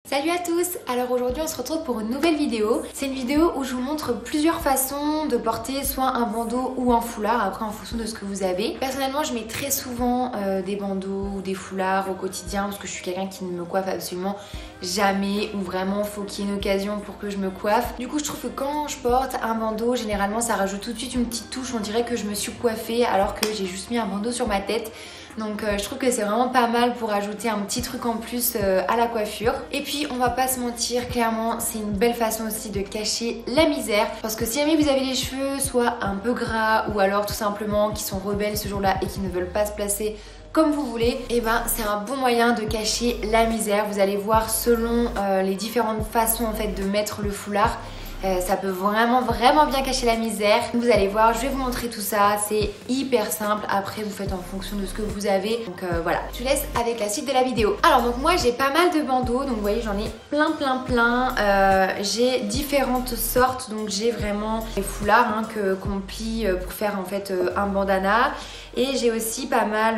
Salut à tous! Alors aujourd'hui on se retrouve pour une nouvelle vidéo. C'est une vidéo où je vous montre plusieurs façons de porter soit un bandeau ou un foulard, après en fonction de ce que vous avez. Personnellement je mets très souvent des bandeaux ou des foulards au quotidien parce que je suis quelqu'un qui ne me coiffe absolument jamais, ou vraiment faut qu'il y ait une occasion pour que je me coiffe. Du coup je trouve que quand je porte un bandeau, généralement ça rajoute tout de suite une petite touche, on dirait que je me suis coiffée alors que j'ai juste mis un bandeau sur ma tête. Donc je trouve que c'est vraiment pas mal pour ajouter un petit truc en plus à la coiffure. Et puis on va pas se mentir, clairement c'est une belle façon aussi de cacher la misère. Parce que si jamais vous avez les cheveux soit un peu gras ou alors tout simplement qui sont rebelles ce jour-là et qui ne veulent pas se placer comme vous voulez, et ben c'est un bon moyen de cacher la misère. Vous allez voir selon les différentes façons en fait de mettre le foulard. Ça peut vraiment bien cacher la misère. Vous allez voir, je vais vous montrer tout ça. C'est hyper simple. Après, vous faites en fonction de ce que vous avez. Donc voilà, je vous laisse avec la suite de la vidéo. Alors donc moi, j'ai pas mal de bandeaux. Donc vous voyez, j'en ai plein. J'ai différentes sortes. Donc j'ai vraiment les foulards qu'on plie pour faire en fait un bandana. Et j'ai aussi pas mal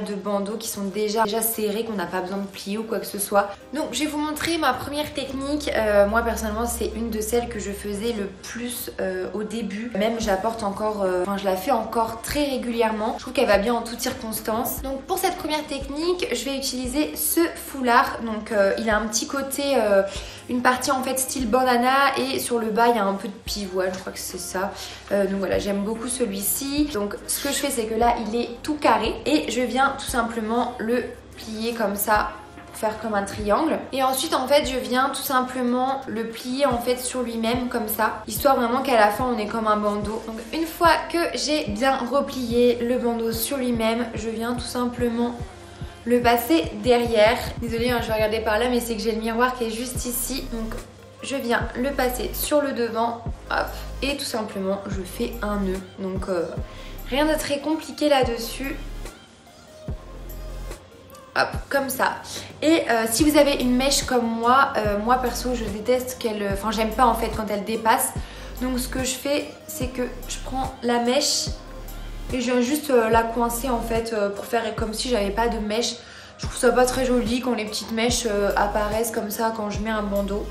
de bandeaux qui sont déjà serrés, qu'on n'a pas besoin de plier ou quoi que ce soit. Donc je vais vous montrer ma première technique. Moi personnellement c'est une de celles que je faisais le plus au début. Même j'apporte encore, je la fais encore très régulièrement. Je trouve qu'elle va bien en toutes circonstances. Donc pour cette première technique, je vais utiliser ce foulard. Donc il a un petit côté, une partie en fait style bandana, et sur le bas il y a un peu de pivoine, je crois que c'est ça. Donc voilà, j'aime beaucoup celui-ci. Donc ce que je fais c'est que là il est tout carré et je viens tout simplement le plier comme ça, faire comme un triangle, et ensuite en fait je viens tout simplement le plier en fait sur lui-même comme ça, histoire vraiment qu'à la fin on ait comme un bandeau. Donc une fois que j'ai bien replié le bandeau sur lui-même, je viens tout simplement le passer derrière. Désolée je vais regarder par là mais c'est que j'ai le miroir qui est juste ici, donc je viens le passer sur le devant, hop, et tout simplement je fais un nœud. Donc rien de très compliqué là-dessus. Hop, comme ça. Et si vous avez une mèche comme moi, moi perso je déteste qu'elle... Enfin j'aime pas en fait quand elle dépasse. Donc ce que je fais c'est que je prends la mèche et je viens juste la coincer en fait pour faire comme si j'avais pas de mèche. Je trouve ça pas très joli quand les petites mèches apparaissent comme ça quand je mets un bandeau.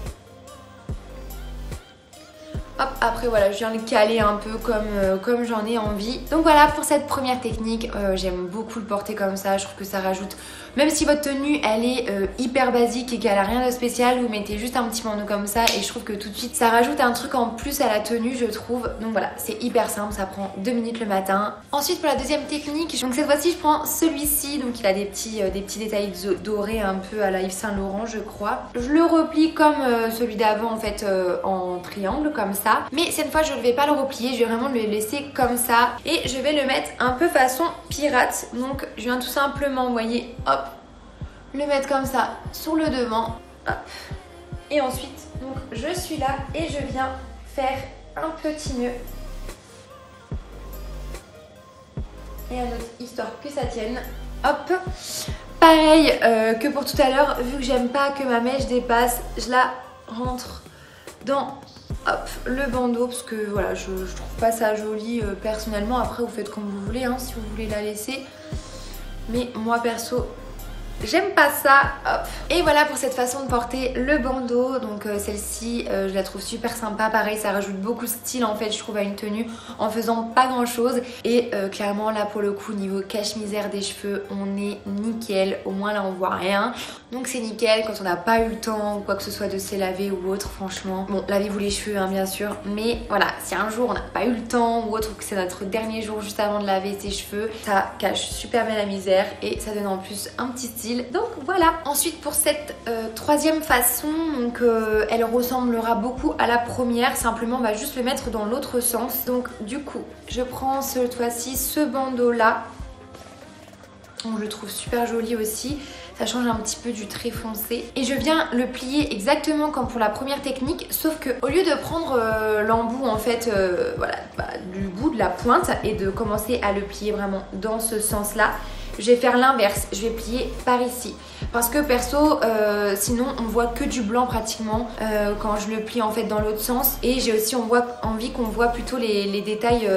Hop, après voilà, je viens le caler un peu comme j'en ai envie. Donc voilà pour cette première technique, j'aime beaucoup le porter comme ça, je trouve que ça rajoute, même si votre tenue elle est hyper basique et qu'elle a rien de spécial, vous mettez juste un petit bandeau comme ça et je trouve que tout de suite ça rajoute un truc en plus à la tenue, je trouve. Donc voilà, c'est hyper simple, ça prend 2 minutes le matin. Ensuite pour la deuxième technique, donc cette fois-ci je prends celui-ci, donc il a des petits détails dorés un peu à la Yves Saint Laurent je crois. Je le replie comme celui d'avant en fait en triangle comme ça. Mais cette fois je ne vais pas le replier, je vais vraiment le laisser comme ça et je vais le mettre un peu façon pirate. Donc je viens tout simplement, vous voyez, hop, le mettre comme ça sur le devant, hop. Et ensuite donc je suis là et je viens faire un petit nœud et un autre histoire que ça tienne, hop. Pareil que pour tout à l'heure, vu que j'aime pas que ma mèche dépasse, je la rentre dans le bandeau parce que voilà, je trouve pas ça joli personnellement. Après vous faites comme vous voulez si vous voulez la laisser, mais moi perso j'aime pas ça, hop. Et voilà pour cette façon de porter le bandeau. Donc celle-ci je la trouve super sympa, pareil ça rajoute beaucoup de style en fait je trouve à une tenue en faisant pas grand chose. Et clairement là pour le coup niveau cache-misère des cheveux on est nickel, au moins là on voit rien. Donc c'est nickel quand on n'a pas eu le temps ou quoi que ce soit de se laver ou autre, franchement. Bon lavez-vous les cheveux bien sûr, mais voilà, si un jour on n'a pas eu le temps ou autre, ou que c'est notre dernier jour juste avant de laver ses cheveux, ça cache super bien la misère et ça donne en plus un petit style. Donc voilà. Ensuite pour cette troisième façon, donc elle ressemblera beaucoup à la première, simplement on va juste le mettre dans l'autre sens. Donc du coup je prends cette fois-ci ce bandeau là, je le trouve super joli aussi, ça change un petit peu du très foncé, et je viens le plier exactement comme pour la première technique, sauf que au lieu de prendre l'embout en fait du bout de la pointe et de commencer à le plier vraiment dans ce sens là, je vais faire l'inverse, je vais plier par ici. Parce que perso, sinon on voit que du blanc pratiquement quand je le plie en fait dans l'autre sens. Et j'ai aussi envie qu'on voit plutôt les détails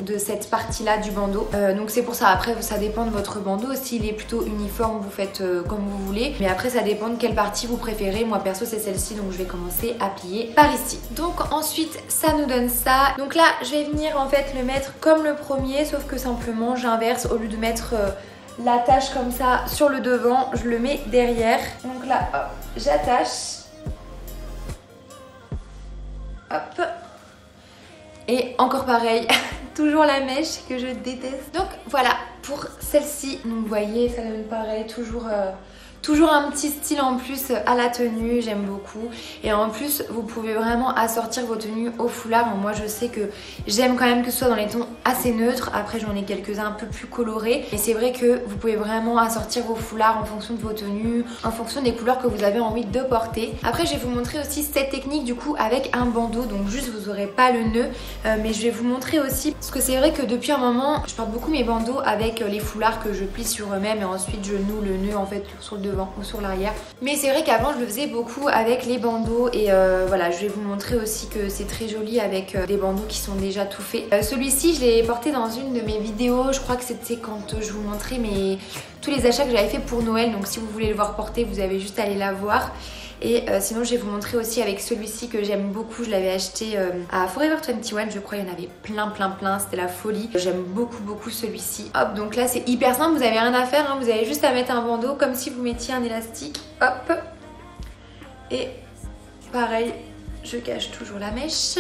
de cette partie là du bandeau. Donc c'est pour ça, après ça dépend de votre bandeau. S'il est plutôt uniforme, vous faites comme vous voulez. Mais après ça dépend de quelle partie vous préférez. Moi perso c'est celle-ci, donc je vais commencer à plier par ici. Donc ensuite ça nous donne ça. Donc là je vais venir en fait le mettre comme le premier, sauf que simplement j'inverse. Au lieu de mettre l'attache comme ça sur le devant, je le mets derrière. Donc là hop, j'attache. Hop. Et encore pareil, toujours la mèche que je déteste. Donc voilà pour celle-ci. Donc vous voyez, ça donne pareil, toujours un petit style en plus à la tenue, j'aime beaucoup. Et en plus, vous pouvez vraiment assortir vos tenues au foulard. Moi, je sais que j'aime quand même que ce soit dans les tons assez neutres. Après, j'en ai quelques-uns un peu plus colorés. Et c'est vrai que vous pouvez vraiment assortir vos foulards en fonction de vos tenues, en fonction des couleurs que vous avez envie de porter. Après, je vais vous montrer aussi cette technique du coup avec un bandeau. Donc juste, vous n'aurez pas le nœud. Mais je vais vous montrer aussi, parce que c'est vrai que depuis un moment, je porte beaucoup mes bandeaux avec les foulards que je plie sur eux-mêmes. Et ensuite, je noue le nœud en fait sur le devant ou sur l'arrière. Mais c'est vrai qu'avant je le faisais beaucoup avec les bandeaux et voilà, je vais vous montrer aussi que c'est très joli avec des bandeaux qui sont déjà tout faits. Celui-ci je l'ai porté dans une de mes vidéos, je crois que c'était quand je vous montrais tous les achats que j'avais fait pour Noël, donc si vous voulez le voir porter vous avez juste à aller la voir. Et sinon je vais vous montrer aussi avec celui-ci que j'aime beaucoup, je l'avais acheté à Forever 21, je crois, il y en avait plein, c'était la folie. J'aime beaucoup celui-ci. Hop, donc là c'est hyper simple, vous avez rien à faire, hein. Vous avez juste à mettre un bandeau comme si vous mettiez un élastique. Hop. Et pareil, je cache toujours la mèche.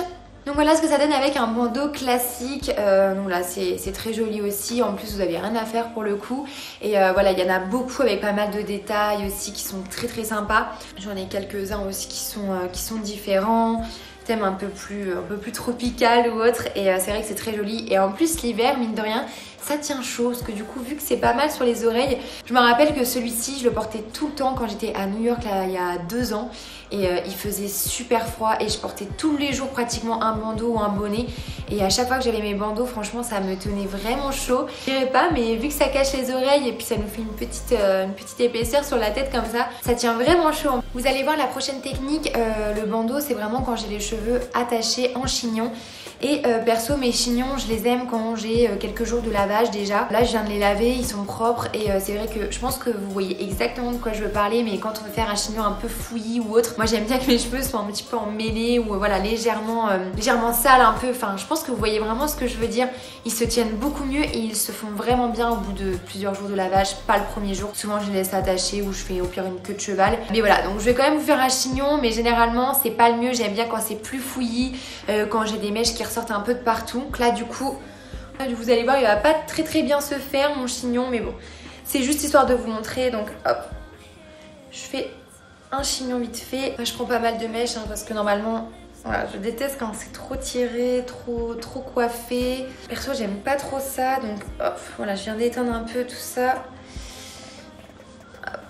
Donc voilà ce que ça donne avec un bandeau classique. Donc là c'est très joli aussi. En plus vous n'avez rien à faire pour le coup. Et voilà, il y en a beaucoup avec pas mal de détails aussi qui sont très sympas. J'en ai quelques-uns aussi qui sont différents. Thème un peu plus tropical ou autre. Et c'est vrai que c'est très joli. Et en plus l'hiver, mine de rien, ça tient chaud. Parce que du coup, vu que c'est pas mal sur les oreilles, je me rappelle que celui-ci, je le portais tout le temps quand j'étais à New York là, il y a 2 ans. Et il faisait super froid et je portais tous les jours pratiquement un bandeau ou un bonnet. Et à chaque fois que j'avais mes bandeaux, franchement ça me tenait vraiment chaud. Je dirais pas, mais vu que ça cache les oreilles et puis ça nous fait une petite épaisseur sur la tête comme ça tient vraiment chaud. Vous allez voir la prochaine technique, le bandeau c'est vraiment quand j'ai les cheveux attachés en chignon. Et perso mes chignons je les aime quand j'ai quelques jours de lavage déjà. Là je viens de les laver, ils sont propres et c'est vrai que je pense que vous voyez exactement de quoi je veux parler. Mais quand on veut faire un chignon un peu fouillis ou autre, moi j'aime bien que mes cheveux soient un petit peu emmêlés ou voilà légèrement sales un peu. Enfin je pense que vous voyez vraiment ce que je veux dire. Ils se tiennent beaucoup mieux et ils se font vraiment bien au bout de plusieurs jours de lavage, pas le premier jour. Souvent je les laisse attacher ou je fais au pire une queue de cheval. Mais voilà, donc je vais quand même vous faire un chignon, mais généralement c'est pas le mieux. J'aime bien quand c'est plus fouillis, quand j'ai des mèches qui ressortent un peu de partout. Donc là du coup, vous allez voir, il va pas très bien se faire mon chignon, mais bon, c'est juste histoire de vous montrer. Donc hop, je fais un chignon vite fait. Moi, je prends pas mal de mèches parce que normalement, voilà, je déteste quand c'est trop tiré, trop coiffé. Perso, j'aime pas trop ça. Donc hop, voilà, je viens d'éteindre un peu tout ça. Hop.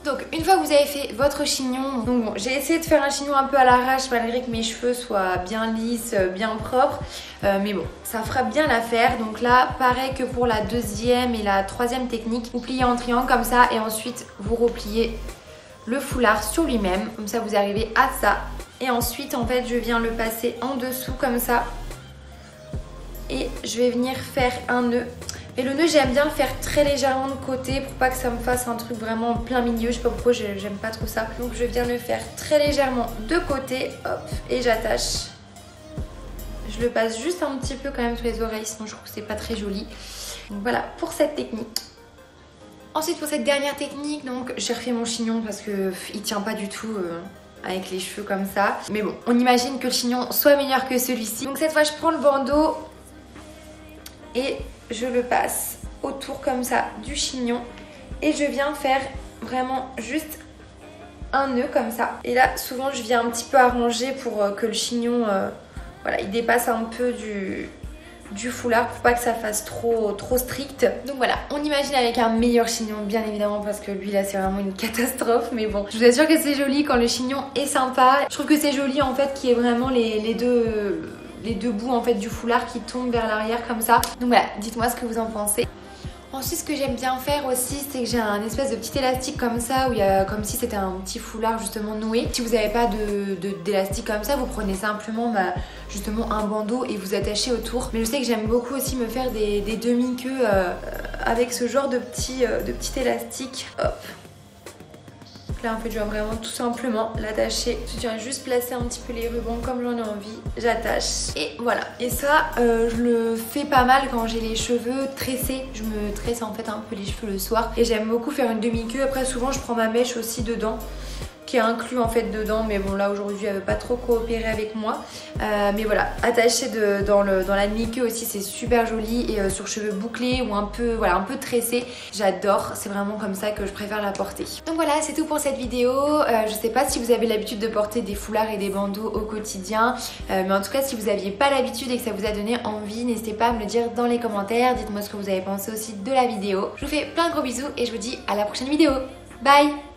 Donc une fois que vous avez fait votre chignon, donc bon, j'ai essayé de faire un chignon un peu à l'arrache malgré que mes cheveux soient bien lisses, bien propres. Mais bon, ça fera bien l'affaire. Donc là, pareil que pour la deuxième et la troisième technique, vous pliez en triangle comme ça et ensuite vous repliez le foulard sur lui-même. Comme ça, vous arrivez à ça. Et ensuite, en fait, je viens le passer en dessous comme ça. Et je vais venir faire un nœud. Et le nœud, j'aime bien le faire très légèrement de côté pour pas que ça me fasse un truc vraiment en plein milieu. Je sais pas pourquoi, j'aime pas trop ça. Donc je viens le faire très légèrement de côté. Hop, et j'attache. Je le passe juste un petit peu quand même sur les oreilles, sinon je trouve que c'est pas très joli. Donc voilà pour cette technique. Ensuite pour cette dernière technique, donc j'ai refait mon chignon parce que il tient pas du tout avec les cheveux comme ça. Mais bon, on imagine que le chignon soit meilleur que celui-ci. Donc cette fois je prends le bandeau et je le passe autour comme ça du chignon. Et je viens faire vraiment juste un nœud comme ça. Et là souvent je viens un petit peu arranger pour que le chignon voilà, il dépasse un peu du foulard pour pas que ça fasse trop strict. Donc voilà, on imagine avec un meilleur chignon bien évidemment parce que lui là c'est vraiment une catastrophe. Mais bon, je vous assure que c'est joli quand le chignon est sympa. Je trouve que c'est joli en fait qu'il y ait vraiment les deux bouts en fait du foulard qui tombent vers l'arrière comme ça. Donc voilà, dites-moi ce que vous en pensez. Ensuite, ce que j'aime bien faire aussi, c'est que j'ai un espèce de petit élastique comme ça, où il y a comme si c'était un petit foulard justement noué. Si vous n'avez pas d'élastique comme ça, vous prenez simplement justement un bandeau et vous attachez autour. Mais je sais que j'aime beaucoup aussi me faire des demi-queues avec ce genre de petit élastique. Hop. Là en fait je vais vraiment tout simplement l'attacher. Je viens juste placer un petit peu les rubans comme j'en ai envie. J'attache et voilà. Et ça je le fais pas mal quand j'ai les cheveux tressés. Je me tresse en fait un peu les cheveux le soir. Et j'aime beaucoup faire une demi-queue. Après souvent je prends ma mèche aussi dedans, qui est inclus en fait dedans, mais bon là aujourd'hui elle veut pas trop coopérer avec moi, mais voilà, attaché dans la demi-queue aussi c'est super joli, et sur cheveux bouclés ou un peu voilà, un peu tressés, j'adore, c'est vraiment comme ça que je préfère la porter. Donc voilà, c'est tout pour cette vidéo. Je sais pas si vous avez l'habitude de porter des foulards et des bandeaux au quotidien, mais en tout cas si vous aviez pas l'habitude et que ça vous a donné envie, n'hésitez pas à me le dire dans les commentaires. Dites-moi ce que vous avez pensé aussi de la vidéo. Je vous fais plein de gros bisous et je vous dis à la prochaine vidéo. Bye.